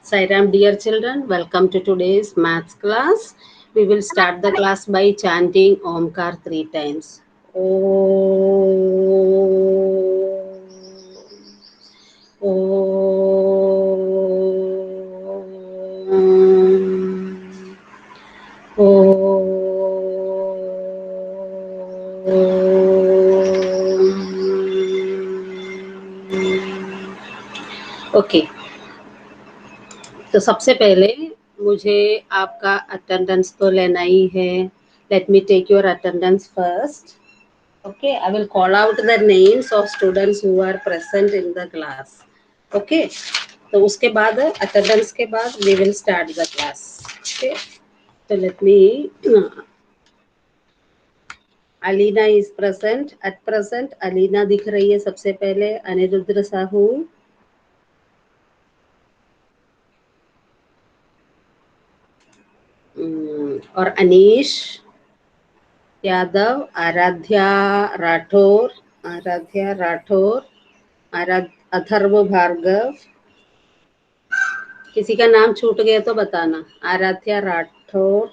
Sairam, dear children, welcome to today's maths class. We will start the class by chanting Omkar 3 times. Om. Okay, तो सबसे पहले मुझे आपका attendance तो लेना ही है. Let me take your attendance first. Okay, I will call out the names of students who are present in the class. Okay, तो उसके बाद अटेंडेंस के बाद we will start the class. Okay, so let me. Alina is present at present. Alina दिख रही है सबसे पहले. अनिरुद्र साहू, और अनीश यादव, आराध्या राठौर, अथर्व भार्गव. किसी का नाम छूट गया तो बताना. आराध्या राठौर,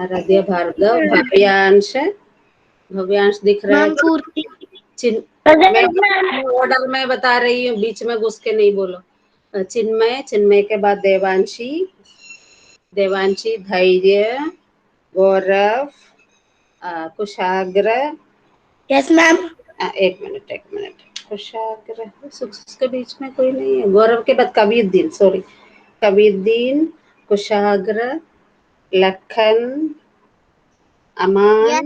आराध्या भार्गव, भव्यांश दिख रहा है. मैं ऑर्डर में बता रही हूँ, बीच में घुस के नहीं बोलो. चिन्मय के बाद देवांशी, धैर्य, गौरव, कुशाग्र. Yes ma'am. एक मिनट. कुशाग्र उसके बीच में कोई नहीं है. गौरव के बाद कबीरदीन, कुशाग्र, लखन, अमान,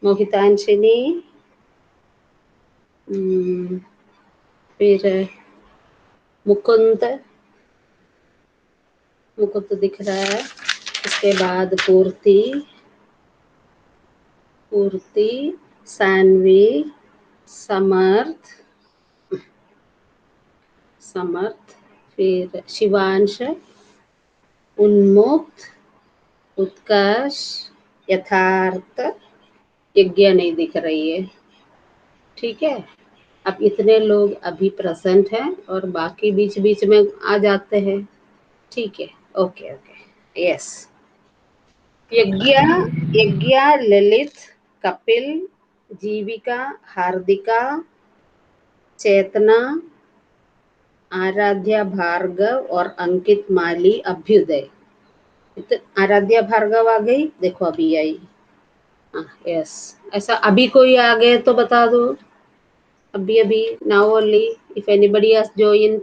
मोहितांशिनी, फिर मुकुंद दिख रहा है. उसके बाद पूर्ति, सानवी, समर्थ, फिर शिवांश, उन्मुक्त, उत्कर्ष, यथार्थ. यज्ञ नहीं दिख रही है. ठीक है, अब इतने लोग अभी प्रेजेंट हैं और बाकी बीच बीच में आ जाते हैं. ठीक है, ओके. यस. यज्ञ, ललित, कपिल, जीविका, हार्दिका, चेतना, आराध्या भार्गव और अंकित माली, अभ्युदय. आराध्या भार्गव आ गई, देखो अभी आई. यस. ऐसा अभी कोई आ गए तो बता दो. अभी now only if anybody has joined.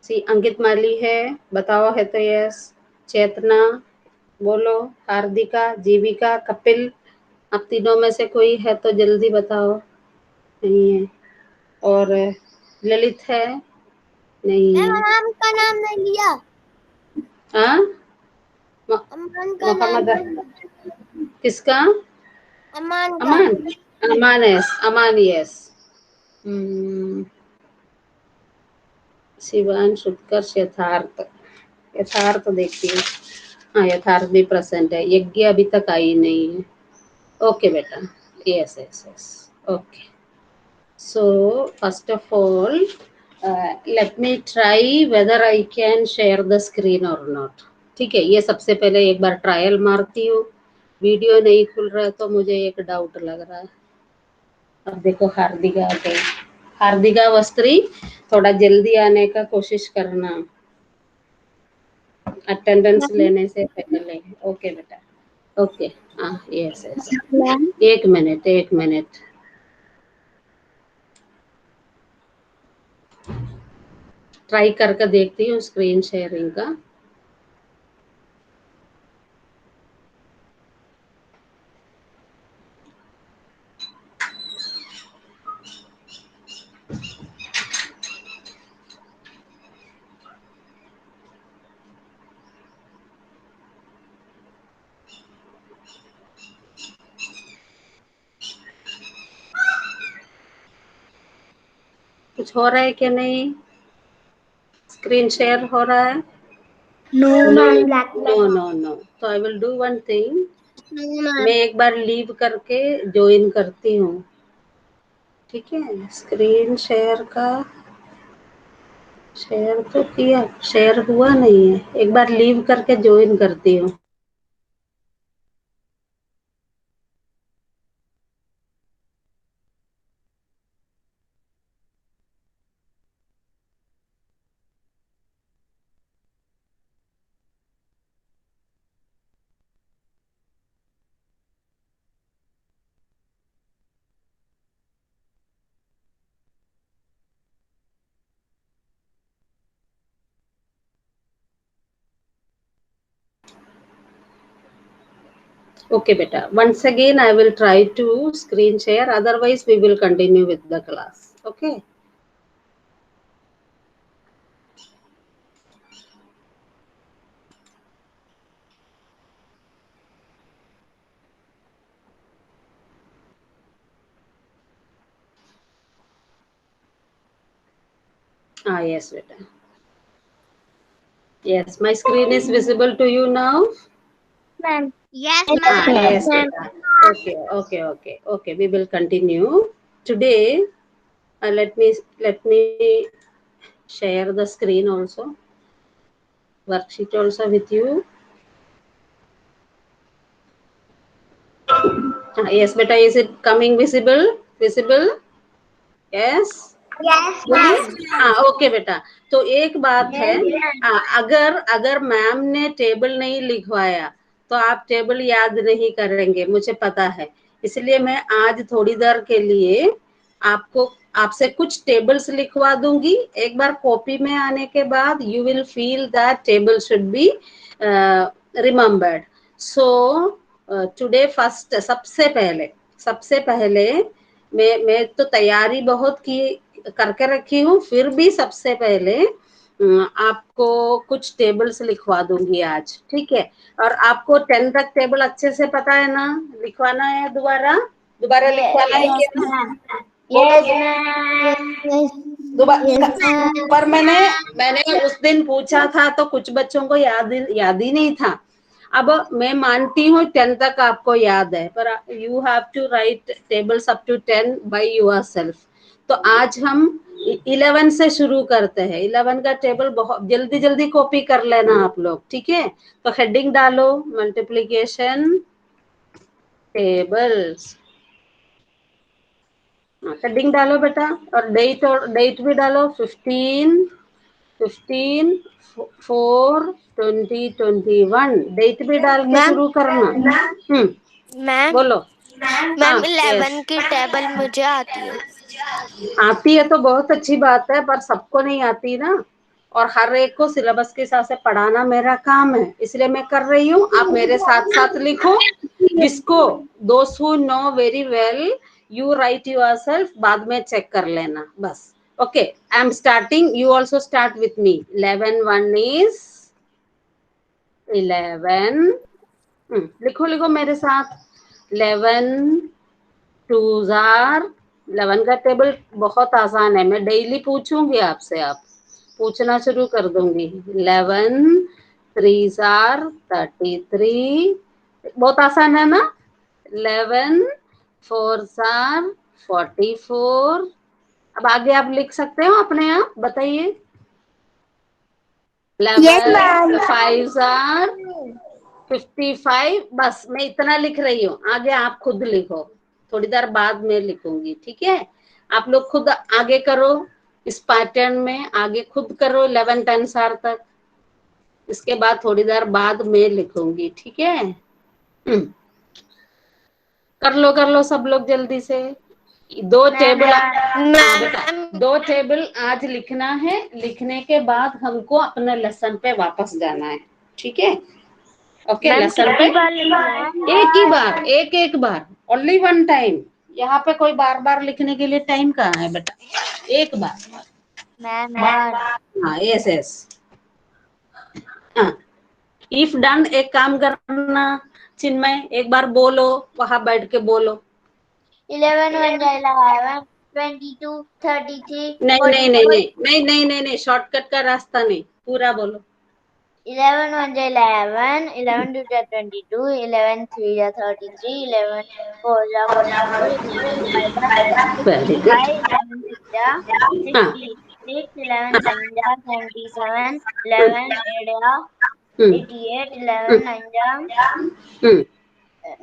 See Ankit Mali है, बताओ है तो यस. चेतना बोलो. हार्दिका, जीविका, कपिल. अब तीनों में से कोई है तो जल्दी बताओ. नहीं है. और ललित है? नहीं है. अमान का नाम नहीं लिया. हाँ, अमान का नाम किसका? अमान का. अमान यस. शिवांश, उत्कर्ष, यथार्थ देखती हूँ. हाँ, यथार्थ भी प्रेजेंट है. यज्ञ अभी तक आई नहीं है. ओके बेटा. Yes. Okay. So first of all, let me try whether I can share the screen or not. ठीक है, ये सबसे पहले एक बार ट्रायल मारती हूँ. वीडियो नहीं खुल रहा है तो मुझे एक डाउट लग रहा है. अब देखो हार्दिका आ गई. हार्दिका वस्त्री, थोड़ा जल्दी आने का कोशिश करना अटेंडेंस लेने से पहले. ओके बेटा. ओके. यस. एक मिनट. ट्राई करके देखती हूँ स्क्रीन शेयरिंग का. कुछ हो रहा है क्या? नहीं, स्क्रीन शेयर हो रहा है? No. No. So I will do one thing. मैं एक बार लीव करके ज्वाइन करती हूँ, ठीक है। स्क्रीन शेयर का शेयर तो किया, शेयर हुआ नहीं है, एक बार लीव करके ज्वाइन करती हूँ। Okay, beta. Once again, I will try to screen share. Otherwise, we will continue with the class. Okay. Ah, yes, beta. Yes, my screen is visible to you now. Ma'am. Yes, Ah, ma'am. yes, beta. Okay. We will continue today. Let me share the screen also, worksheet also with you. Ah, yes, beta. Is it coming visible? Visible? Yes. Yes, बोलिए। ma'am. हाँ, okay बेटा। तो एक बात है, Yes, ma'am. अगर अगर ma'am ने टेबल नहीं लिखवाया तो आप टेबल याद नहीं करेंगे, मुझे पता है। इसलिए मैं आज थोड़ी देर के लिए आपको आपसे कुछ टेबल्स लिखवा दूंगी। एक बार कॉपी में आने के बाद you will feel that table should be remembered. So today first, सबसे पहले मैं तो तैयारी बहुत की करके रखी हूँ, फिर भी सबसे पहले आपको कुछ टेबल्स लिखवा दूंगी आज, ठीक है। और आपको 10 तक टेबल अच्छे से पता है ना, लिखवाना है दोबारा दोबारा लिखवाना है Yes, क्या? ma'am. बोलो Yes, ma'am. Yes. दोबारा। Yes, ma'am. पर मैंने उस दिन पूछा था तो कुछ बच्चों को याद ही नहीं था। अब मैं मानती हूँ 10 तक आपको याद है, पर you have to write tables up to 10 by yourself. तो आज हम 11 से शुरू करते हैं। 11 का टेबल बहुत जल्दी जल्दी कॉपी कर लेना आप लोग, ठीक है। तो हेडिंग डालो, मल्टीप्लिकेशन टेबल्स। हेडिंग डालो बेटा, और डेट भी डालो। 15/4/2021 डेट भी डाल के मैम शुरू करना। मैम बोलो। हाँ, मैम यस। 11 की टेबल मुझे आती है। आती है तो बहुत अच्छी बात है, पर सबको नहीं आती ना, और हर एक को सिलेबस के हिसाब से पढ़ाना मेरा काम है, इसलिए मैं कर रही हूँ। आप मेरे साथ साथ लिखो। जिसको दोस्त who know very well you right yourself, बाद में चेक कर लेना बस। Okay, I am starting, you also start with me. 11 1 is 11। लिखो मेरे साथ। 11 2s आर 11 का टेबल बहुत आसान है, मैं डेली पूछूंगी आपसे, आप पूछना शुरू कर दूंगी। 11 3s आर 33, बहुत आसान है ना। 11 4s आर 44। अब आगे आप लिख सकते हो अपने आप, बताइए। Yes, 11 ma'am. 5s are 55। बस मैं इतना लिख रही हूँ, आगे आप खुद लिखो, थोड़ी देर बाद में लिखूंगी, ठीक है। आप लोग खुद आगे करो, इस पैटर्न में आगे खुद करो 11 10 साल तक। इसके बाद थोड़ी देर बाद में लिखूंगी, ठीक है। कर लो सब लोग जल्दी से। दो टेबल, हाँ बेटा, मैम 2 टेबल आज लिखना है। लिखने के बाद हमको अपने लेसन पे वापस जाना है, ठीक है। ओके, मैम लेसन पे कितनी बार लिखना है? एक बार, ओनली वन टाइम। यहाँ पे कोई बार बार लिखने के लिए टाइम कहाँ है बेटा, एक बार। मैम बार। हाँ, यस यस। हाँ, इफ डन, एक काम करना चिन्मय, एक बार बोलो, वहां बैठ के बोलो। 11 1 11 22 33 नहीं नहीं नहीं 44। नहीं नहीं नहीं नहीं नहीं, शॉर्टकट का रास्ता नहीं, पूरा बोलो। 11 1 जा 11, 11 2 जा 22, 11 3 जा 33, 11 4 जा 44, 11 5 जा वेरी गुड। 65, 11 6 जा 66, 11 7 जा 77, 11 8 जा 88, 11 9 जा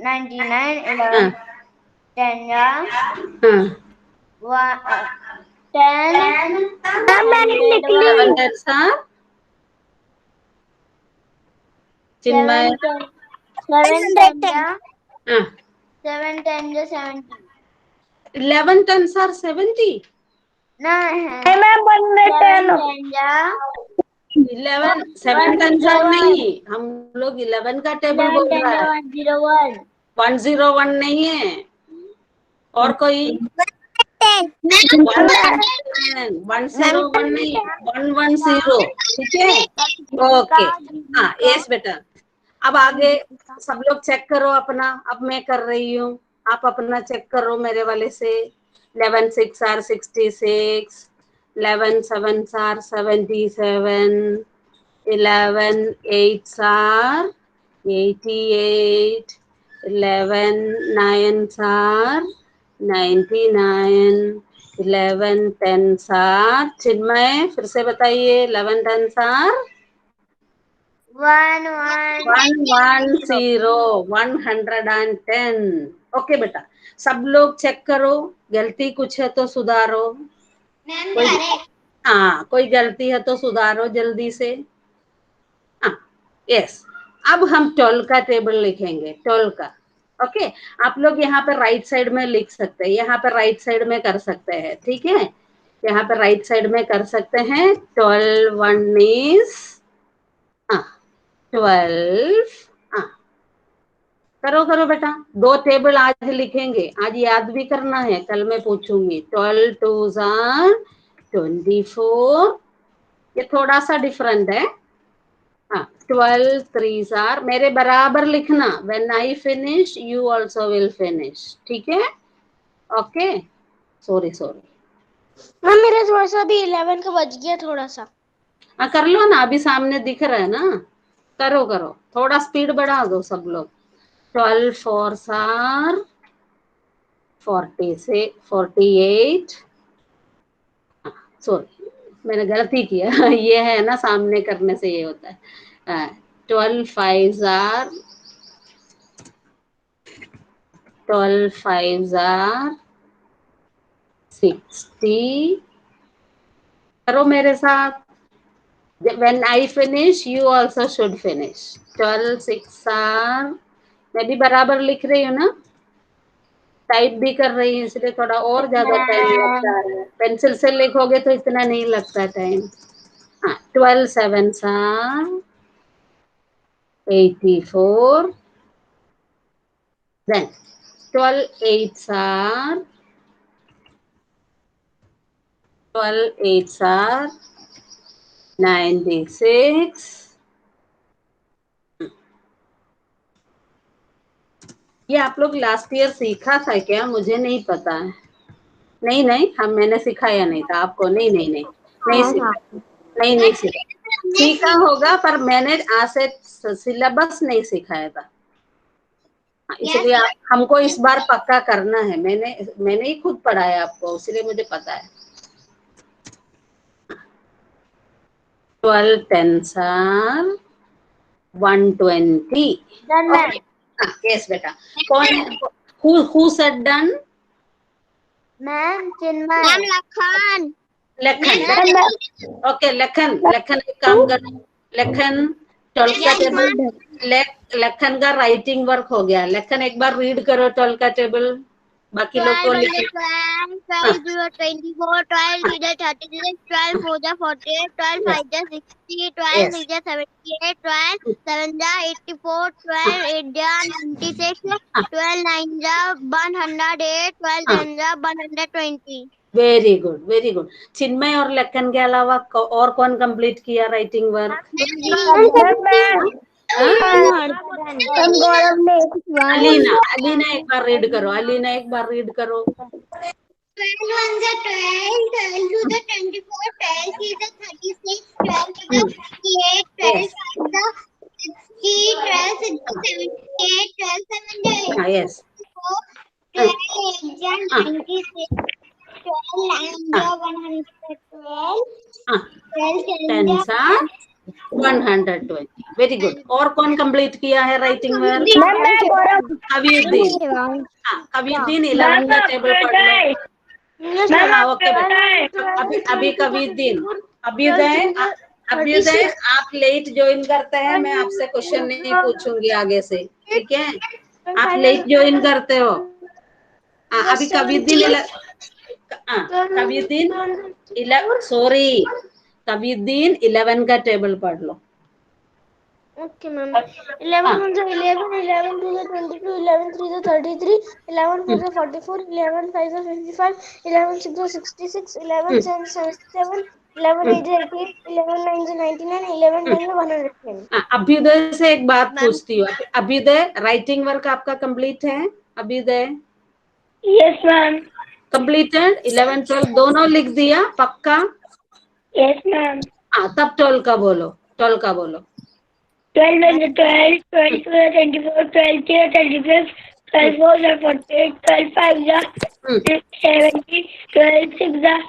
99, 11 10 जा 10 101, 7 10 7 10 जा 7 10 जा 70. 11 10s are 70. ना है मैम 110 जा 11 7 10s are नहीं, हम लोग 11 का टेबल बोल रहा है। 101 101 नहीं है। और कोई 101 नहीं, 110। ठीक है, ओके। हाँ यस बेटा। अब आगे सब लोग चेक करो अपना। अब मैं कर रही हूँ, आप अपना चेक करो मेरे वाले से। 11 6 are 66, 11 7 are 77, 11 8 are 88, 11 9 are 99, 11 10 are, चिन्मय फिर से बताइए, 11 10 are 110। ओके बेटा, सब लोग चेक करो, गलती कुछ है तो सुधारो। हाँ, कोई गलती है तो सुधारो जल्दी से। हाँ यस। अब हम 12 का टेबल लिखेंगे, 12 का। ओके, आप लोग यहाँ पे राइट साइड में लिख सकते हैं, यहाँ पे राइट साइड में कर सकते हैं। ठीक है, यहाँ पे राइट साइड में कर सकते हैं। 12 1 is 12। करो करो बेटा, 2 टेबल आज लिखेंगे, आज याद भी करना है, कल मैं पूछूंगी। 12 2s are 24, ये थोड़ा सा डिफरेंट है। 12 3s are, मेरे बराबर लिखना। When I finish you also will finish. ठीक है, ओके। सॉरी मैम मेरा थोड़ा सा भी 11 का बच गया थोड़ा सा। कर लो ना, अभी सामने दिख रहा है ना। करो करो, थोड़ा स्पीड बढ़ा दो सब लोग। 12 4s are 40 से 48। सॉरी, मैंने गलती किया। ये है ना, सामने करने से ये होता है। 12 5s are 60। करो मेरे साथ। When I finish, you also should finish. 12 6 are, मैं भी बराबर लिख रही हूँ ना, टाइप भी कर रही हूँ, इसलिए थोड़ा और ज्यादा टाइम लगता है। पेंसिल से लिखोगे तो इतना नहीं लगता time. 12 7s are 84, then 12 8s are 96। ये आप लोग लास्ट ईयर सीखा था क्या? मुझे नहीं पता है। नहीं हम, मैंने सिखाया नहीं था आपको। नहीं सीखा, नहीं सीखा होगा, पर मैंने आज से सिलेबस नहीं सिखाया था। इसलिए हमको इस बार पक्का करना है। मैंने ही खुद पढ़ाया आपको, इसलिए मुझे पता है। 12 10s are 120। यस बेटा। कौन, who said done? Ma'am Chinmay. Ma'am Lakhan. Lakhan. Okay Lakhan, एक काम करो। लखन 12 का टेबल, लखन का राइटिंग वर्क हो गया। लखन एक बार रीड करो 12 का टेबल, बाकी लोग को 12 0 24, 12 3 36, 12 4 48, 12 5 60, 12 6 78, 12 7 84, 12 8 96, 12 9 108, 12 10 120। Very good. चिन्मय और लखन के अलावा और कौन कंप्लीट किया राइटिंग वर्क? अलीना एक बार रीड करो। 12 ones are 12, 12 to the 24, 12 to the 36, 12 to the 58, 12 Yes. to the 60, 12 to the 78, 12 7 to Yes. 84, 12 8 to Ah. 96, 12 9 to 112, Ah. 12 10 Tens are 120. Very good. और कौन कंप्लीट किया है राइटिंग वर्क? कवियुद्दीन। हाँ, कवियुद्दीन 11 का टेबल पढ़ लो। हाँ, ओके बेटा। अभी अभी कवियुद्दीन, अभ्युदय आप लेट ज्वाइन करते हैं, मैं आपसे क्वेश्चन नहीं पूछूंगी आगे से, ठीक है? आप लेट ज्वाइन करते हो। हाँ, अभी कवियुद्दीन सॉरी, कवियुद्दीन 11 का टेबल पढ़ लो। Okay, ma'am. 11 ones are 11, 11 twos are 22, 11 threes are 33, 11 fours are 44, 11 fives are 55, 11 sixes are 66, 11 sevens are 77, 11 eights are 88, 11 nines are 99, 11 tens are 110. Abhyuday से एक बात पूछती हूँ। अभ्युदय, राइटिंग वर्क आपका कंप्लीट है? अभ्युदय? Yes, ma'am. कंप्लीटेड? 11 12 दोनों लिख दिया पक्का? Yes, ma'am. हाँ, तब 12 का बोलो। 12 का बोलो। 12 ones are 12, 12 twos are 24, 12 threes are 35, 12 fours are 48, 12 fives are 70, 12 sixes are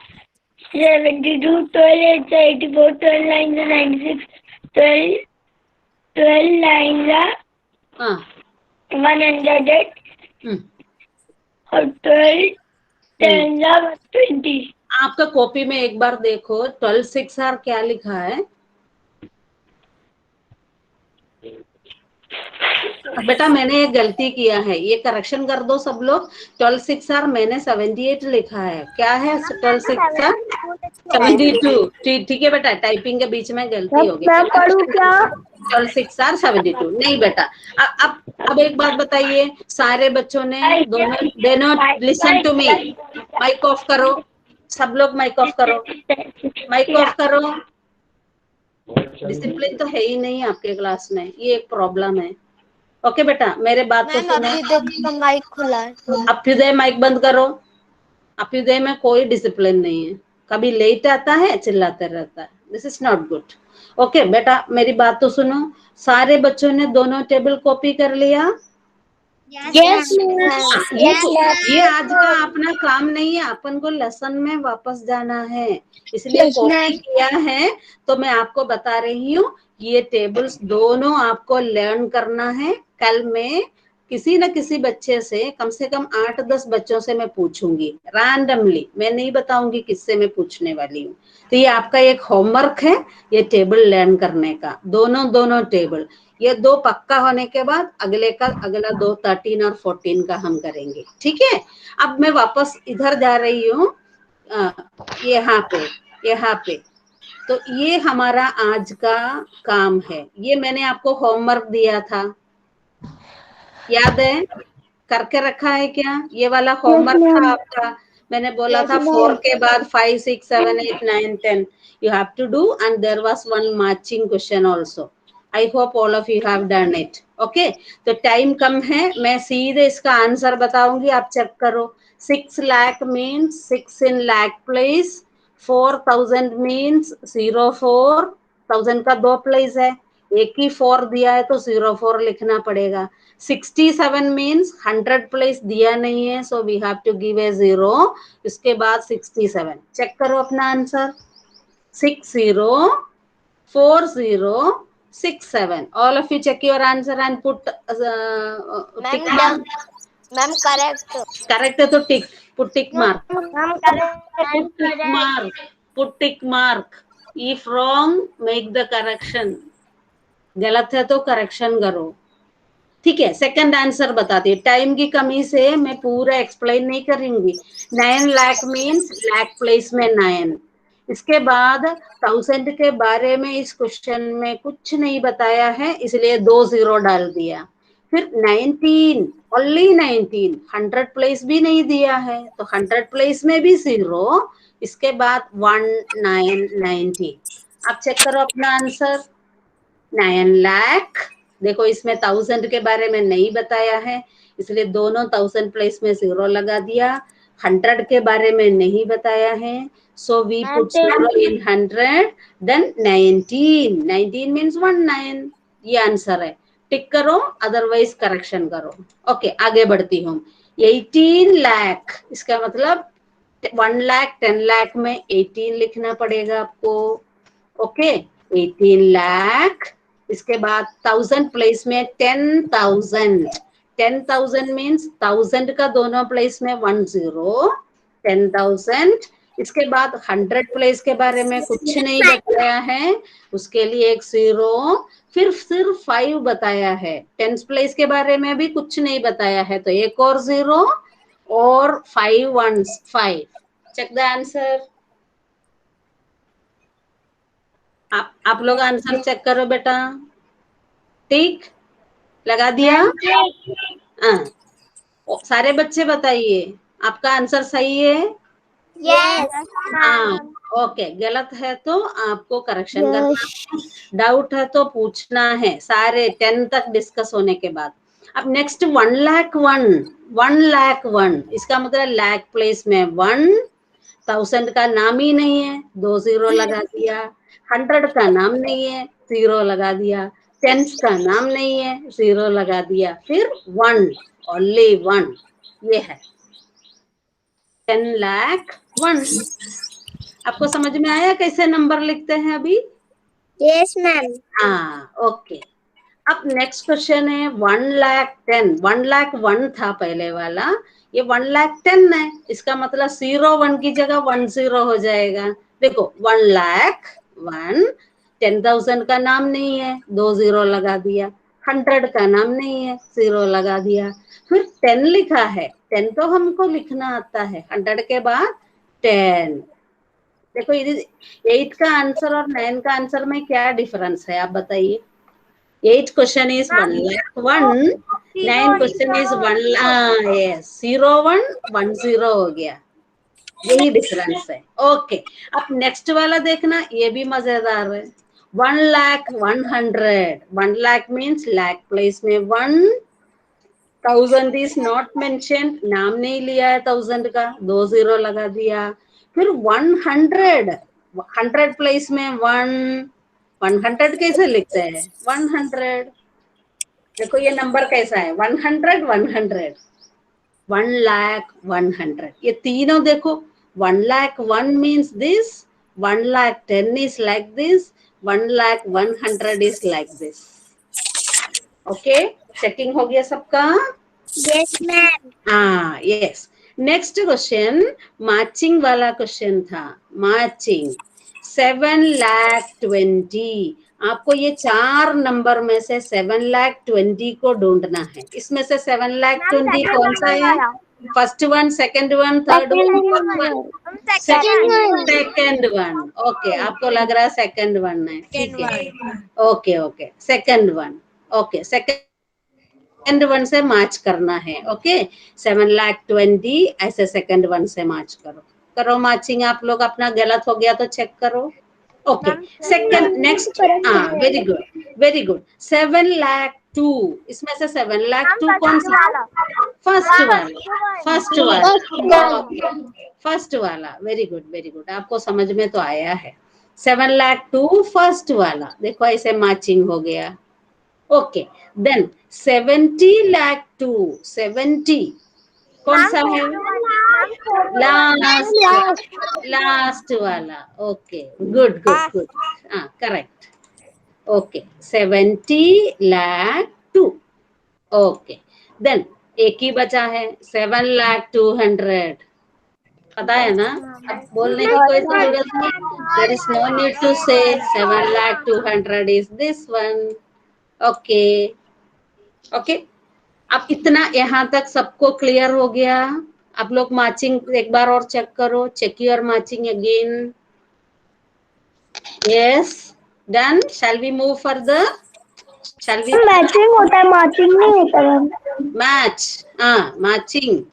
72, 12 eights are 84, 12 nines are 96, 12 nines are हाँ। 108 और 12 tens are 120. आपका कॉपी में एक बार देखो, 12 6 आर क्या लिखा है? बेटा मैंने एक गलती किया है, ये करेक्शन कर दो सब लोग। 12 6 आर मैंने 78 लिखा है। क्या है 12 6 आर? 72। ठीक है बेटा, टाइपिंग के बीच में गलती हो गई। मैं पढ़ूं क्या? 12 6 आर 72 नहीं बेटा। अब एक बात बताइए, सारे बच्चों ने दोनों listen to me, mic off करो, सब लोग माइक ऑफ करो, माइक ऑफ करो। डिसिप्लिन तो है ही नहीं आपके क्लास में, ये एक प्रॉब्लम है। ओके बेटा, मेरे बात तो सुनो। माइक खुला है। अभ्युदय माइक बंद करो। अभ्युदय में कोई डिसिप्लिन नहीं है, कभी लेट आता है, चिल्लाते रहता है। This is not good. Okay बेटा, मेरी बात तो सुनो। सारे बच्चों ने दोनों टेबल कॉपी कर लिया? Yes, ये आज का अपना काम नहीं है, अपन को लेसन में वापस जाना है, इसलिए कॉपी किया है। तो मैं आपको बता रही हूँ, ये टेबल्स दोनों आपको लर्न करना है। कल मैं किसी न किसी बच्चे से कम 8-10 बच्चों से मैं पूछूंगी रैंडमली, मैं नहीं बताऊंगी किससे मैं पूछने वाली हूँ। तो ये आपका एक होमवर्क है, ये टेबल लर्न करने का। दोनों टेबल, ये 2 पक्का होने के बाद अगला 2 13 और 14 का हम करेंगे, ठीक है? अब मैं वापस इधर जा रही हूँ, यहाँ पे। तो ये हमारा आज का काम है, ये मैंने आपको होमवर्क दिया था, याद है? करके रखा है क्या? ये वाला होमवर्क था आपका। मैंने बोला था 4 के बाद 5 6 7 8 9 10 you have to do, and there was one matching question also. I hope all of you have done it. Okay, तो टाइम कम है, मैं सीधे इसका आंसर बताऊंगी, आप चेक करो। 6 lakh means 6 in lakh place, 4000 means 04, 1000 का 2 प्लेस है, एक ही 4 दिया है तो 04 लिखना पड़ेगा। 67 मीन्स 100 प्लेस दिया नहीं है, so we have to give a 0। इसके बाद 67, चेक करो अपना answer. 604067। All of you check your answer and put tick mark. Ma'am correct. Correct है तो tick, put tick mark, ma'am put tick mark. If wrong make the correction, गलत है तो correction करो, ठीक है? सेकंड आंसर बताती है, टाइम की कमी से मैं पूरा एक्सप्लेन नहीं करूंगी। 9 लाख मीन्स लाख प्लेस में 9। इसके बाद 1000 के बारे में इस क्वेश्चन में कुछ नहीं बताया है, इसलिए 2 0 डाल दिया। फिर 19, ओनली 19, 100 प्लेस भी नहीं दिया है तो 100 प्लेस में भी 0। इसके बाद 1990। आप चेक करो अपना आंसर। 9 लाख, देखो इसमें 1000 के बारे में नहीं बताया है, इसलिए दोनों 1000 प्लेस में 0 लगा दिया। 100 के बारे में नहीं बताया है, so we put 0 in 100, then 19. 19 means 19. ये आंसर है, टिक करो, अदरवाइज करेक्शन करो। ओके, आगे बढ़ती हूँ। 18 लाख, इसका मतलब 1 लाख 10 लाख में 18 लिखना पड़ेगा आपको। ओके, 18 लाख, इसके बाद 1000 प्लेस में 10,000। 10,000 मीन्स 1000 का दोनों प्लेस में 10, 10,000। इसके बाद 100 प्लेस के बारे में कुछ नहीं बताया है, उसके लिए एक 0, फिर सिर्फ 5 बताया है। 10 प्लेस के बारे में भी कुछ नहीं बताया है, तो एक और 0 और 5 ones 5। Check the answer. आप लोग आंसर चेक करो बेटा। टिक लगा दिया? हाँ, सारे बच्चे बताइए, आपका आंसर सही है? Yes. हाँ, ओके, गलत है तो आपको करेक्शन करना, डाउट है तो पूछना है, सारे 10 तक डिस्कस होने के बाद। अब नेक्स्ट 1 लाख 1, 1 लाख 1, इसका मतलब लाख प्लेस में 1, 1000 का नाम ही नहीं है, 2 0 लगा दिया। 100 का नाम नहीं है, 0 लगा दिया। 10 का नाम नहीं है, 0 लगा दिया। फिर 1, ओनली 1, ये है 10 लाख 1। आपको समझ में आया कैसे नंबर लिखते हैं अभी? Yes, ma'am. हाँ, ओके। अब नेक्स्ट क्वेश्चन है 1 लाख 10। 1 लाख 1 था पहले वाला, ये 1 लाख 10 है, इसका मतलब 0 1 की जगह 1 0 हो जाएगा। देखो 1 लाख 1, 10,000 का नाम नहीं है, 2 0 लगा दिया। 100 का नाम नहीं है, 0 लगा दिया। फिर 10 लिखा है, 10 तो हमको लिखना आता है, 100 के बाद 10। देखो 8 का आंसर और 9 का आंसर में क्या डिफरेंस है, आप बताइए। 8 question is 1 lakh 1, 9 question is 1 yes 0 1 1 0 हो गया, यही डिफरेंस है। ओके, अब नेक्स्ट वाला देखना, ये भी मजेदार है। 1 लाख 100, 1 लाख मीन्स लाख प्लेस में 1, 1000 इज नॉट मेंशन, नाम नहीं लिया है 1000 का, 2 0 लगा दिया। फिर 100, 100 प्लेस में 1, 100 कैसे लिखते हैं? 100, देखो ये नंबर कैसा है, 100 100, 1 लाख 100, ये तीनों देखो। 1 lakh 1 means this, 1 lakh 10 is like this, 1 lakh 100 is like this. Okay, checking हो गया सबका? Yes, ma'am. हाँ, यस। नेक्स्ट क्वेश्चन मैचिंग वाला क्वेश्चन था, मैचिंग 7 लाख 20। आपको ये 4 नंबर में से 7 लाख 20 को ढूंढना है। इसमें से 7 लाख 20 कौन सा है? First one, second one, third one, second one. Okay, आपको लग रहा है सेकंड वन है, ठीक है। Okay okay, second one. Okay, second one से मैच करना है। ओके, 7 लाख 20 ऐसे सेकंड वन से मैच करो, करो मैचिंग। आप लोग अपना गलत हो गया तो चेक करो। ओके, सेकंड नेक्स्ट, हाँ very good very good. 7 lakh 2, इसमें से 7 लाख 2 कौन सा? फर्स्ट वाला, फर्स्ट वाला, फर्स्ट वाला। वेरी गुड वेरी गुड, आपको समझ में तो आया है। 7 लाख 2 फर्स्ट वाला, देखो ऐसे मैचिंग हो गया। ओके, देन 70 लाख 2, 70 कौन सा है? लास्ट वाला। ओके, गुड गुड गुड, हाँ correct. Okay, 70 lakh 2। Okay, then एक ही बचा है, 7 लाख 200। पता है ना, अब बोलने की कोई जरूरत नहीं, there is no need to say 7 lakh 200 is this one. Okay okay, अब इतना यहाँ तक सबको क्लियर हो गया? आप लोग मैचिंग एक बार और चेक करो, check your matching again. Yes, done. Shall we move further? Shall we matching होता है, मैचिंग नहीं होता मैम। मैच? हाँ, matching.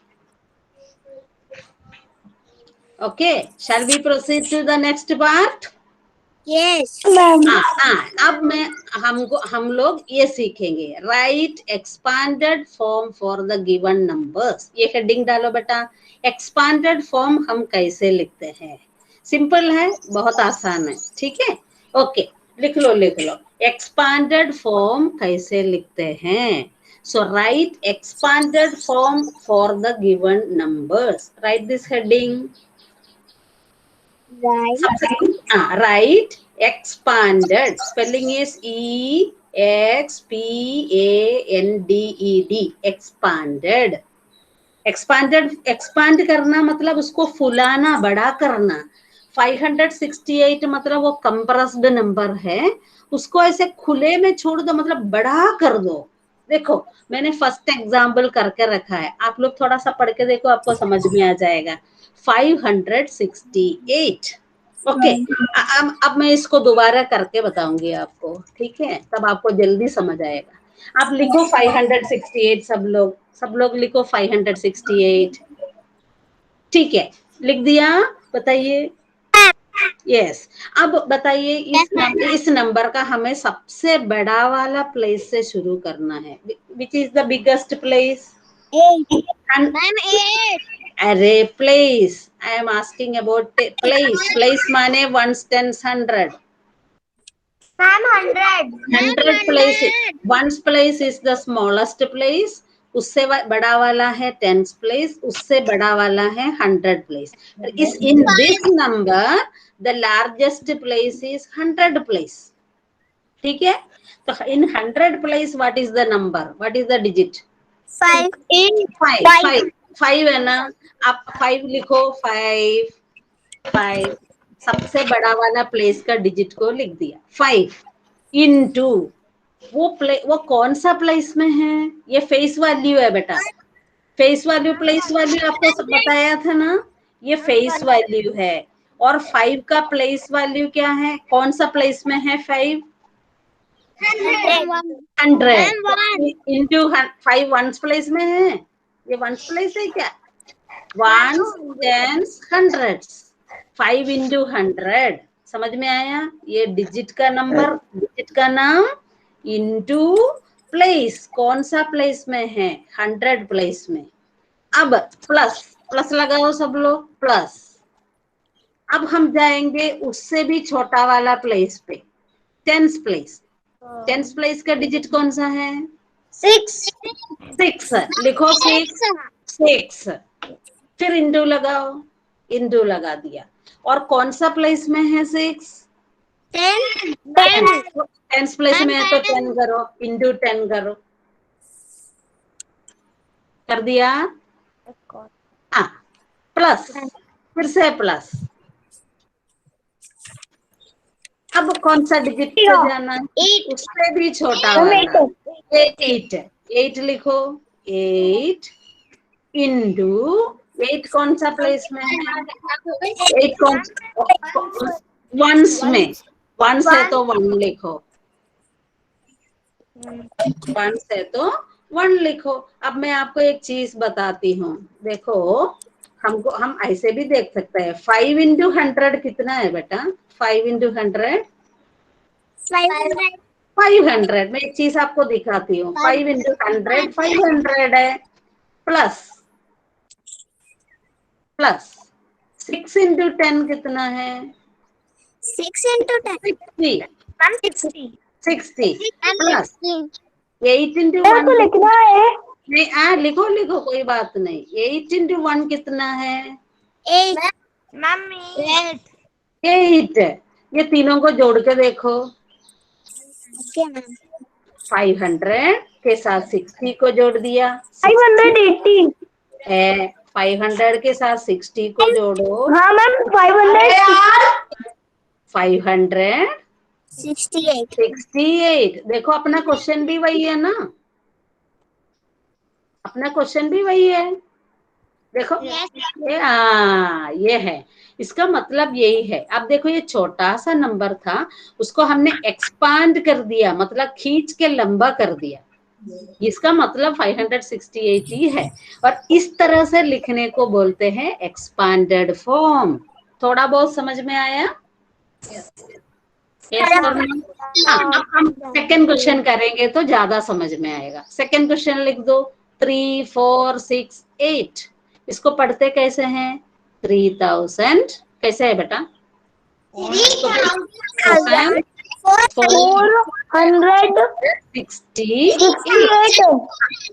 Okay, shall we proceed to the next part? Yes. अब हम लोग ये सीखेंगे, right expanded form for the given numbers. ये हेडिंग डालो बेटा, एक्सपांडेड फॉर्म हम कैसे लिखते हैं। सिंपल है, बहुत आसान है, ठीक है। ओके, लिख लो एक्सपांडेड फॉर्म कैसे लिखते हैं। So write expanded form for the given numbers, write this heading. Right, expanded. Spelling is expanded. Expanded. Expand करना मतलब उसको फुलाना, बड़ा करना। 568 मतलब वो कंप्रेस्ड नंबर है, उसको ऐसे खुले में छोड़ दो, मतलब बड़ा कर दो। देखो मैंने फर्स्ट एग्जाम्पल करके रखा है, आप लोग थोड़ा सा पढ़ के देखो, आपको समझ में आ जाएगा। 568। ओके, अब मैं इसको दोबारा करके बताऊंगी आपको, ठीक है, तब आपको जल्दी समझ आएगा। आप लिखो 568, सब लोग लिखो 568। ठीक है, लिख दिया, बताइए। यस, अब बताइए इस नंबर का हमें सबसे बड़ा वाला प्लेस से शुरू करना है। Which is the biggest place? 8. Ma'am, 8. अरे place, I am asking about place. Place माने once, tense, 100। Ma'am, 100. 100 place, ones place is the smallest place, उससे बड़ा वाला है टेंस प्लेस, उससे बड़ा वाला है 100 प्लेस। इस in this number the largest place is 100 place, ठीक है। तो इन 100 place what is the number, what is the digit? 5. 5 है ना। आप 5 लिखो, 5 सबसे बड़ा वाला प्लेस का डिजिट को लिख दिया। 5 इनटू वो कौन सा प्लेस में है? ये फेस वैल्यू है बेटा, फेस वैल्यू, प्लेस वैल्यू आपको सब बताया था ना, ये फेस वैल्यू है। और 5 का प्लेस वैल्यू क्या है, कौन सा प्लेस में है 5? 100 इंटू 5 वंस प्लेस में है, ये वंस प्लेस है क्या? Once, tense, hundreds. 5 इंटू 100, समझ में आया? ये डिजिट का नंबर, डिजिट का नाम, इंटू प्लेस, कौन सा प्लेस में है? 100 प्लेस में। अब प्लस, प्लस लगाओ सब लोग, प्लस। अब हम जाएंगे उससे भी छोटा वाला प्लेस पे, टेंस प्लेस। टेंस प्लेस का डिजिट कौन सा है? 6. 6 लिखो, 6। फिर इंटू लगाओ, इंटू लगा दिया। और कौन सा प्लेस में है 6? 10. टेंस प्लेस में है तो 10 करो, इंटू 10 करो, कर दिया। प्लस, फिर से प्लस। अब कौन सा डिजिट पे जाना है? उससे भी छोटा वाला, 8 लिखो, 8 इंटू 8 कौन सा प्लेस में है? 8 कौन, वंस में, वंस है तो 1 लिखो, वंस है तो 1 लिखो। अब मैं आपको एक चीज बताती हूँ, देखो हम ऐसे भी देख सकते हैं। 5 इंटू 100 कितना है बेटा? 5 इंटू 100 500। मैं एक चीज आपको दिखाती हूँ, 5 इंटू 100 500 है। प्लस, प्लस 6 इंटू 10 कितना है? 6 into 10. 60। 60 प्लस 16. 8 इंटू 1 लिखना है। नहीं, लिखो लिखो, कोई बात नहीं। 8 इंटू 1 कितना है? 8. मम्मी 8। ये तीनों को जोड़ के देखो, Okay, ma'am. 500 के साथ 60 को जोड़ दिया, 580। 500 के साथ 60 को जोड़ो, हाँ मैम 500 68. 68। देखो अपना क्वेश्चन भी वही है ना, अपना क्वेश्चन भी वही है। देखो ये है, इसका मतलब यही है। अब देखो ये छोटा सा नंबर था, उसको हमने एक्सपांड कर दिया, मतलब खींच के लंबा कर दिया, इसका मतलब 568 ही है। और इस तरह से लिखने को बोलते हैं एक्सपांडेड फॉर्म। थोड़ा बहुत समझ में आया? यस और नो? हाँ, अब हम सेकेंड क्वेश्चन करेंगे तो ज्यादा समझ में आएगा। सेकेंड क्वेश्चन लिख दो, 3, 4, 6, 8। इसको पढ़ते कैसे हैं? 3000 कैसे है बेटा? 468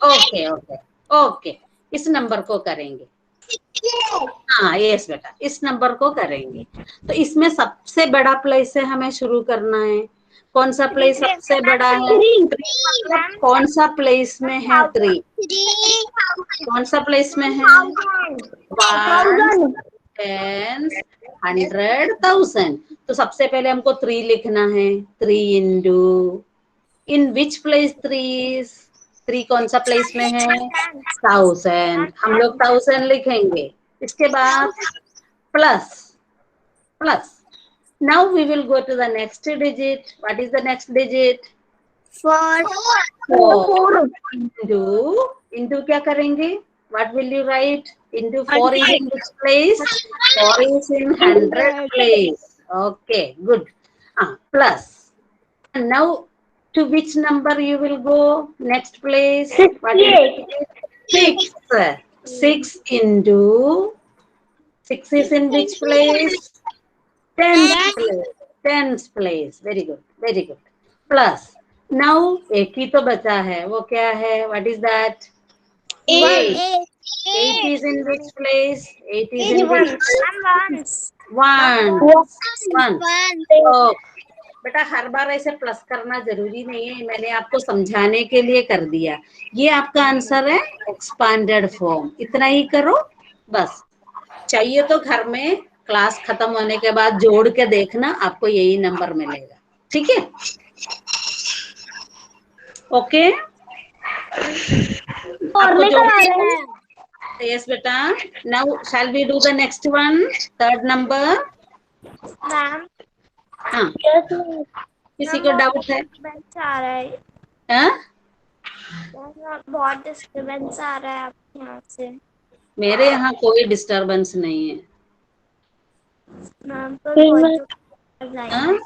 ओके ओके ओके, इस नंबर को करेंगे। हाँ यस बेटा, इस नंबर को करेंगे। तो इसमें सबसे बड़ा प्लेस से हमें शुरू करना है। कौन सा प्लेस सबसे बड़ा है? मतलब कौन सा प्लेस में है 3? कौन सा प्लेस में है? 1, 10, 100, 1000। तो सबसे पहले हमको 3 लिखना है। 3 इंटू, इन विच प्लेस 3? 3 कौन सा प्लेस में है? 1000। हम लोग 1000 लिखेंगे। इसके बाद plus, plus. Now we will go to the next digit. What is the next digit? 4 into क्या करेंगे? What will you write? Into 4 is in which place? 4 is in 100 place. Okay, good. Plus. And now to which number you will go? Next place. What is it? 6. 6 into 6 is in which place? 10th place. 10th place. Very good. Very good. Plus. Now एक ही तो बचा है, वो क्या है? What is that? 8. 8 is in which place? 8 is in which place? 1. 1. Oh. बेटा हर बार ऐसे plus करना जरूरी नहीं है, मैंने आपको समझाने के लिए कर दिया। ये आपका आंसर है एक्सपांडेड फॉर्म। इतना ही करो बस। चाहिए तो घर में क्लास खत्म होने के बाद जोड़ के देखना, आपको यही नंबर मिलेगा। ठीक है? ओके, आपको जोड़। यस बेटा, now shall we do the next one, third number. Ma'am हाँ, किसी को डाउट है? आ रहा है, हाँ? बहुत डिस्टर्बेंस आ रहा है आपके यहाँ से। मेरे यहाँ कोई डिस्टरबेंस नहीं है। मैम तो हाँ?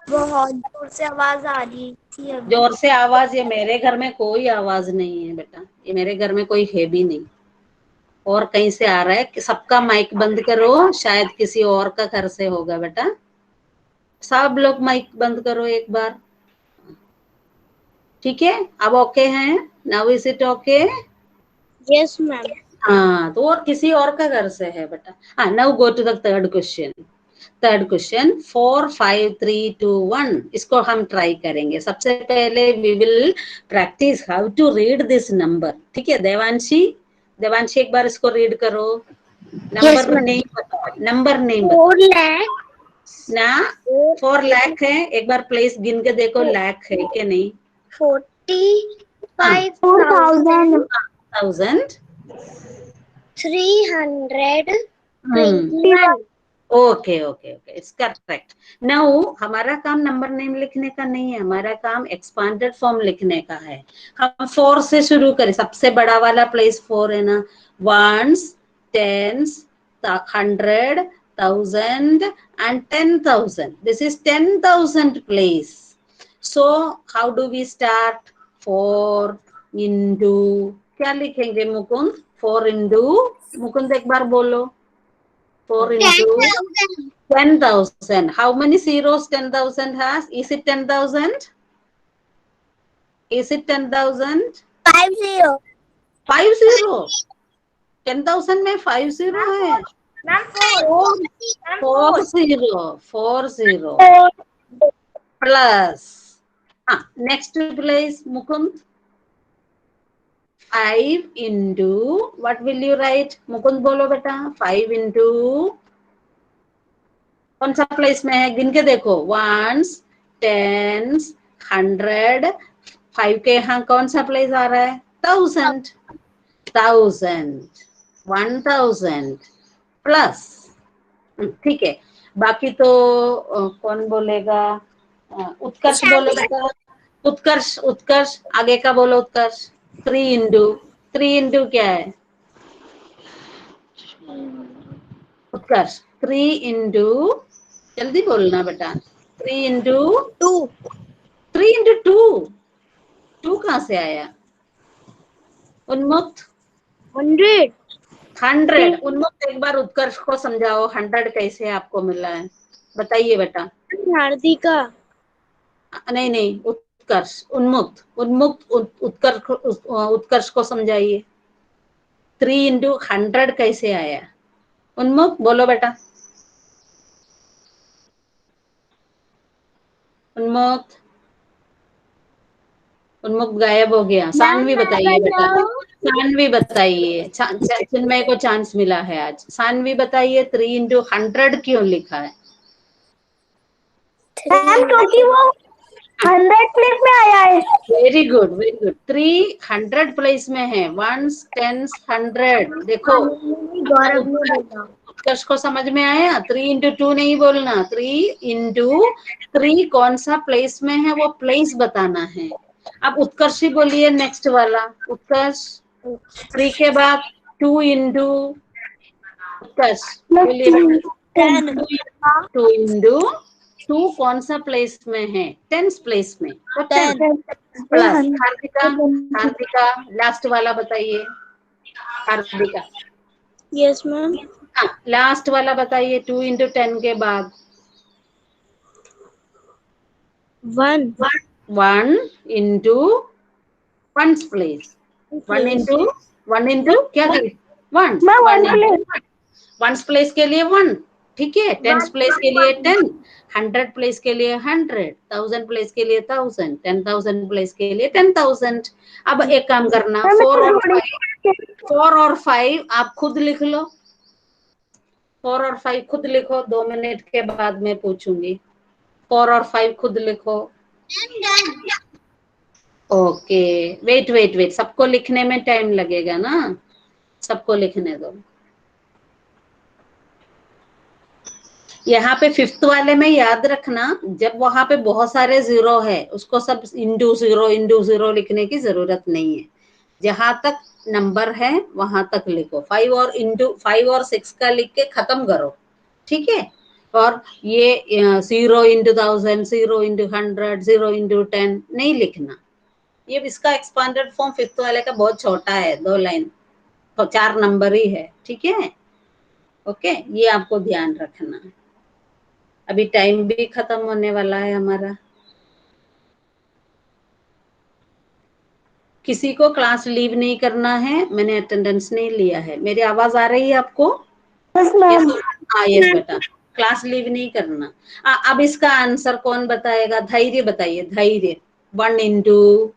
बहुत जोर से आवाज आ रही थी अभी। जोर से आवाज? ये मेरे घर में कोई आवाज नहीं है बेटा, ये मेरे घर में कोई है भी नहीं। और कहीं से आ रहा है कि सबका माइक बंद करो, शायद किसी और का घर से होगा बेटा। सब लोग माइक बंद करो एक बार। ठीक है, अब ओके हैं? Now is it okay? Yes ma'am. हाँ, तो और किसी और का घर से है बेटा। हाँ, now go to the third question. Third question 4, 5, 3, 2, 1। इसको हम ट्राई करेंगे। सबसे पहले we will practice how to read this number. ठीक है देवांशी? देवांशी एक बार इसको रीड करो। नंबर नहीं बताओ, नंबर नहीं बताओ 4 लाख ना। 4 लाख है, एक बार प्लेस गिन के देखो लाख है कि नहीं। 45,000 1000 321। Okay okay okay, it's correct. Now हमारा काम नंबर नेम लिखने का नहीं है, हमारा काम एक्सपांडेड फॉर्म लिखने का है। हम 4 से शुरू करें, सबसे बड़ा वाला प्लेस 4 है ना। 1s, 10s, 100, 1000 and 10,000. This is 10,000 place. So how do we start? 4 into क्या लिखेंगे मुकुंद? 4 into, मुकुंद एक बार बोलो। 4 into 10,000. How many zeros 10,000 has? Is it 10,000? Is it 10,000? 50 5 0. 10,000 में 5 0 है। Ma'am 4 0. 4 0 plus. Next place Mukund. 5 into, what will you write? Mukund बोलो बेटा। 5 into कौन सा प्लेस में है? गिन के देखो। 1s, 10s, 100, 5 के यहाँ कौन सा प्लेस आ रहा है? 1000, 1000 प्लस। ठीक है, बाकी तो कौन बोलेगा? उत्कर्ष बोलो बेटा। उत्कर्ष, उत्कर्ष आगे का बोलो। उत्कर्ष 3 इंटू, 3 इंटू क्या है? उत्कर्ष 3 इंटू, जल्दी बोलना बेटा। 3 इंटू 2 3 इंटू 2 कहाँ से आया? उन्मुक्त 100 100। उन्मुक्त एक बार उत्कर्ष को समझाओ, 100 कैसे आपको मिला है, बताइए बेटा। हार्दिका नहीं नहीं, उत्कर्ष, उन्मुक्त उन्मुक्त उत्कर्ष को समझाइए। 3 इंटू 100 कैसे आया? उन्मुक्त बोलो बेटा। उन्मुक्त उन्मुक्त गायब हो गया। सानवी बताइए बेटा, सानवी बताइए। चिन्मय को चांस मिला है आज। सानवी बताइए 3 इंटू 100 क्यों लिखा है? मैम क्योंकि वो 100 प्लेस में आया है। Very good very good. 300 place में है, 1s 10s 100। देखो गौरव ने बोला उत्कर्ष को समझ में आया। 3 इंटू 2 नहीं बोलना, 3 इंटू 3 कौन सा प्लेस में है वो प्लेस बताना है। अब उत्कर्ष ही बोलिए नेक्स्ट वाला। उत्कर्ष 3 के बाद 2 इंटू, उत्कर्ष बोलिए 10 2 इंटू 2 कौन सा प्लेस में है? 10th प्लेस में, तो 10 प्लस। हार्दिका, हार्दिका लास्ट वाला बताइए। हार्दिका यस मैम हाँ, लास्ट वाला बताइए। 2 इंटू 10 के बाद 1 1 इंटू 1's प्लेस। 1 इंटू क्या करें? 1 1's प्लेस के लिए 1, ठीक है। 10th प्लेस के लिए 10, 100 प्लेस के लिए 100, 1000 प्लेस के लिए 1000, 10,000 प्लेस के लिए 10,000। अब एक काम करना, 4 और 5 आप खुद लिख लो। 4 और 5 खुद लिखो, 2 मिनट के बाद मैं पूछूंगी। 4 और 5 खुद लिखो। ओके, वेट वेट वेट, सबको लिखने में टाइम लगेगा ना, सबको लिखने दो। यहाँ पे 5th वाले में याद रखना, जब वहां पे बहुत सारे जीरो है उसको सब इंटू जीरो लिखने की जरूरत नहीं है। जहां तक नंबर है वहां तक लिखो। 5 और 6 का लिख के खत्म करो, ठीक है। और ये 0 इंटू 1000, 0 इंटू 100, 0 इंटू 10 नहीं लिखना। ये इसका एक्सपांडेड फॉर्म 5th वाले का बहुत छोटा है, 2 लाइन, तो 4 नंबर ही है, ठीक है। ओके, ये आपको ध्यान रखना। अभी टाइम भी खत्म होने वाला है हमारा। किसी को क्लास लीव नहीं करना है, मैंने अटेंडेंस नहीं लिया है। मेरी आवाज आ रही है आपको? हाँ यस बेटा, क्लास लीव नहीं करना। अब इसका आंसर कौन बताएगा? धैर्य बताइए, धैर्य। 1 इंटू,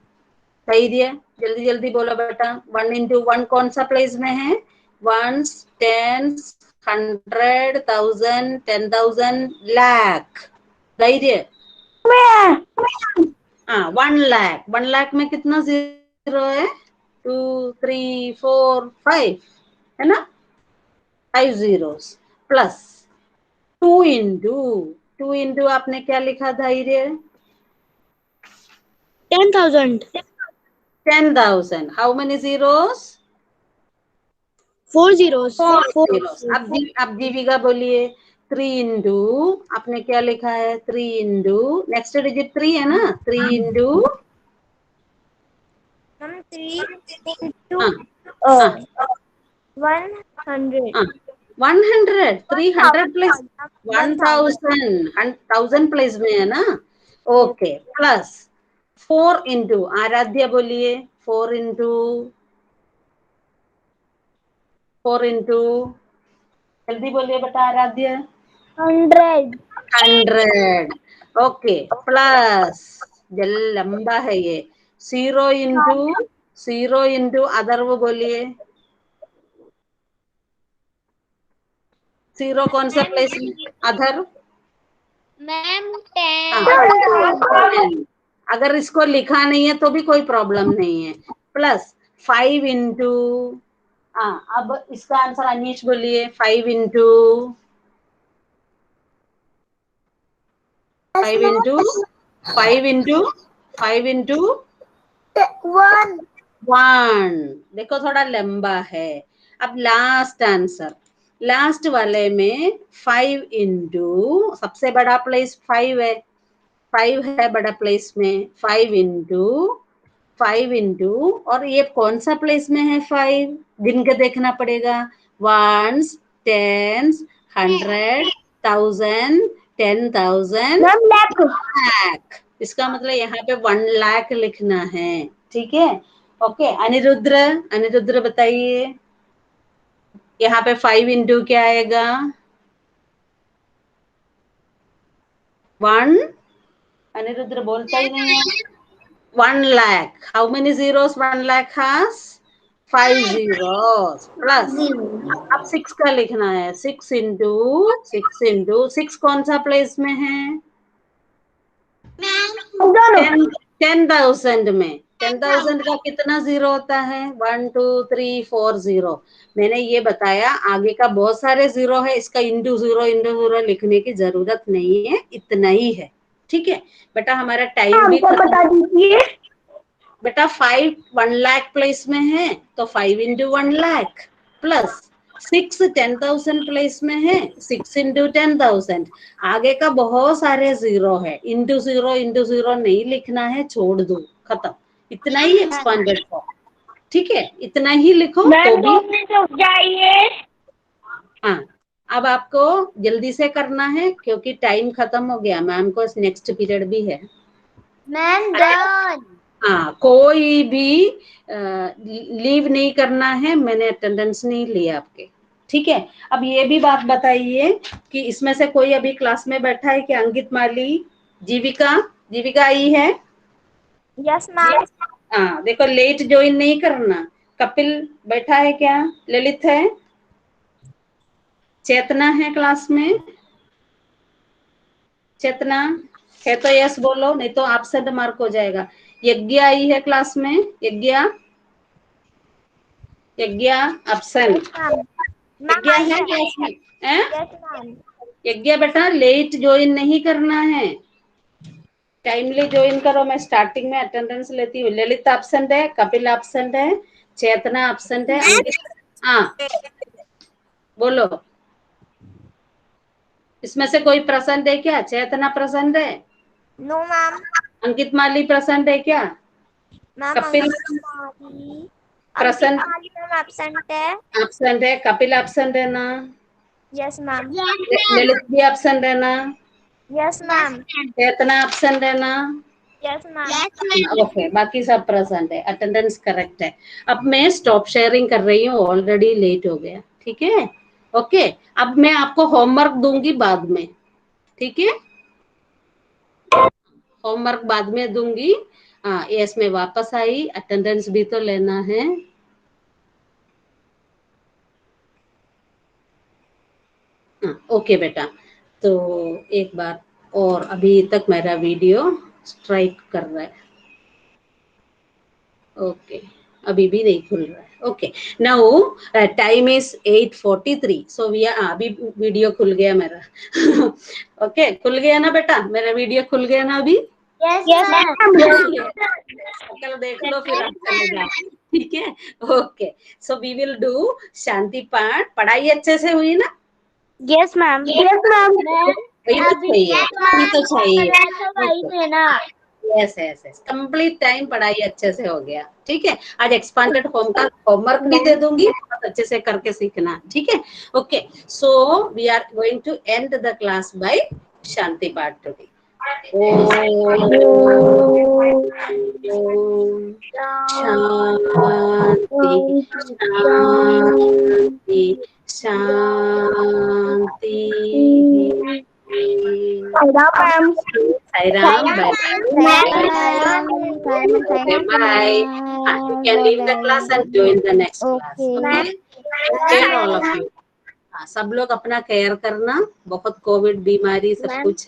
धैर्य जल्दी जल्दी बोलो बेटा। 1 इंटू 1 कौन सा प्लेस में है? 1s 10s 100 1000 10,000 lakh. धैर्य हाँ, 1 लाख। 1 लाख में कितना जीरो है? 2 3 4 5 है ना, 5 zeros प्लस 2 इंटू आपने क्या लिखा? धैर्य 10,000 10,000। How many zeros? 4 zeros 4 zeros। अब जीविका बोलिए 3 इंटू, आपने क्या लिखा है? 3 इंटू, नेक्स्ट डिजिट 3 है ना, 3 इंटू 100, 300 प्लस 1000 प्लेस में है ना। ओके, प्लस 4 इंटू, आराध्या बोलिए 4 इंटू, 4 इंटू, जल्दी बोलिए बेटा आराध्या। 100। ओके, प्लस, जल लंबा है ये। 0 इंटू अदर, वो बोलिए 0 कौन सा प्लेस में? Other ma'am 10। अगर इसको लिखा नहीं है तो भी कोई प्रॉब्लम नहीं है। प्लस 5 इंटू, अब इसका आंसर अनीश बोलिए। 5 इंटू 5 इंटू 5 इंटू 5 इंटू 1। देखो थोड़ा लंबा है। अब लास्ट आंसर, लास्ट वाले में 5 इंटू, सबसे बड़ा प्लेस 5 है, 5 है बड़ा प्लेस में, 5 इंटू और ये कौन सा प्लेस में है 5? गिन के देखना पड़ेगा। 1s, 10s, 100, 1000, 10,000, lakh. इसका मतलब यहाँ पे 1 लाख लिखना है। ठीक है, ओके। अनिरुद्र बताइए, यहाँ पे 5 इंटू क्या आएगा? 1। अनिरुद्र बोलता ही नहीं है। 1 lakh. How many zeros 1 lakh has? 5 zeros. Plus अब 6 का लिखना है। 6 इंटू 6 कौन सा प्लेस में है? 10,000 में। 10,000 का कितना जीरो होता है? 1 2 3 4 जीरो। मैंने ये बताया, आगे का बहुत सारे जीरो है, इसका इंटू जीरो लिखने की जरूरत नहीं है, इतना ही है। ठीक है बेटा, हमारा टाइम भी बता दीजिए। बेटा 5 1 लाख प्लेस में है तो 5 इंटू 1 लाख प्लस 6 10,000 प्लेस में है, 6 इंटू 10,000। आगे का बहुत सारे जीरो है, इंटू जीरो नहीं लिखना है, छोड़ दो, खत्म। इतना ही एक्सपांडेड फॉर्म। ठीक है, इतना ही लिखो तो भी। जाइए। हाँ, अब आपको जल्दी से करना है क्योंकि टाइम खत्म हो गया। मैम को नेक्स्ट पीरियड भी है। Ma'am done. हाँ, कोई भी लीव नहीं करना है, मैंने अटेंडेंस नहीं लिया आपके। ठीक है, अब ये भी बात बताइए कि इसमें से कोई अभी क्लास में बैठा है क्या? अंकित माली, जीविका आई है? Yes ma'am. हाँ, देखो लेट ज्वाइन नहीं करना। कपिल बैठा है क्या? ललित है? चेतना है क्लास में? चेतना है तो यस बोलो, नहीं तो एब्सेंट मार्क हो जाएगा। यज्ञ आई है क्लास में? यज्ञ एब्सेंट। यज्ञ है क्लास में? यज्ञ बेटा लेट ज्वाइन नहीं करना है, टाइमली ज्वाइन करो। मैं स्टार्टिंग में अटेंडेंस लेती हूँ। ललित एब्सेंट है, कपिल एब्सेंट है, चेतना एब्सेंट है, अंकित। हाँ बोलो, इसमें से कोई प्रेजेंट है क्या? चेतना प्रेजेंट है? No ma'am. Ankit Mali present है क्या? कपिल प्रेजेंट? एब्सेंट है। एब्सेंट है। कपिल एब्सेंट है ना? Yes ma'am. ललित भी एब्सेंट है ना? Yes ma'am. चेतना एब्सेंट है ना? Yes ma'am. ओके, बाकी सब प्रेजेंट है, अटेंडेंस करेक्ट है। अब मैं स्टॉप शेयरिंग कर रही हूँ, ऑलरेडी लेट हो गया। ठीक है, ओके। अब मैं आपको होमवर्क दूंगी बाद में। ठीक है, होमवर्क बाद में दूंगी। हाँ, यस मैं वापस आई, अटेंडेंस भी तो लेना है। हाँ, ओके बेटा, तो एक बार और, अभी तक मेरा वीडियो स्ट्राइक कर रहा है। ओके, अभी भी नहीं खुल रहा है। Okay, now time is 8:43, so we are, अभी वीडियो खुल गया मेरा। ओके, खुल गया ना बेटा? मेरा वीडियो खुल गया ना अभी? Yes ma'am. कल देख लो फिर आप चले जाओ। ठीक है, okay. So we will do shanti path. पढ़ाई अच्छे से हुई ना? Yes ma'am. Yes ma'am. वही तो चाहिए, वही तो चाहिए। ना। Yes yes yes, complete time पढ़ाई अच्छे से हो गया। ठीक है, आज एक्सपांडेड फॉर्म का होमवर्क भी दे दूंगी, बहुत अच्छे से करके सीखना। ठीक है, okay. So we are going to end the class by shanti path today. ओम शांति शांति शांति। Sai Ram, bye. Bye. You can leave the class and join the next class. Okay. Care all of you. सब लोग अपना केयर करना, बहुत Covid बीमारी सब कुछ है।